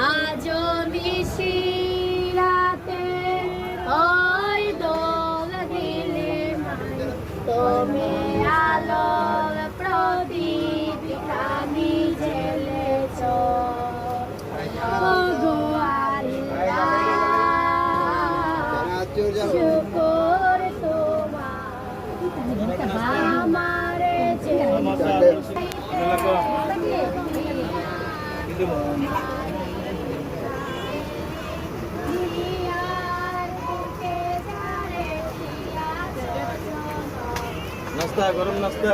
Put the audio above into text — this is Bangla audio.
আজো নিশিরাতে ওই দোল দিলে তুমি আলোর প্রদীপ খানি জ্বেলেছ শুকর তোমার আমারে নাস্তা গরম নাস্তা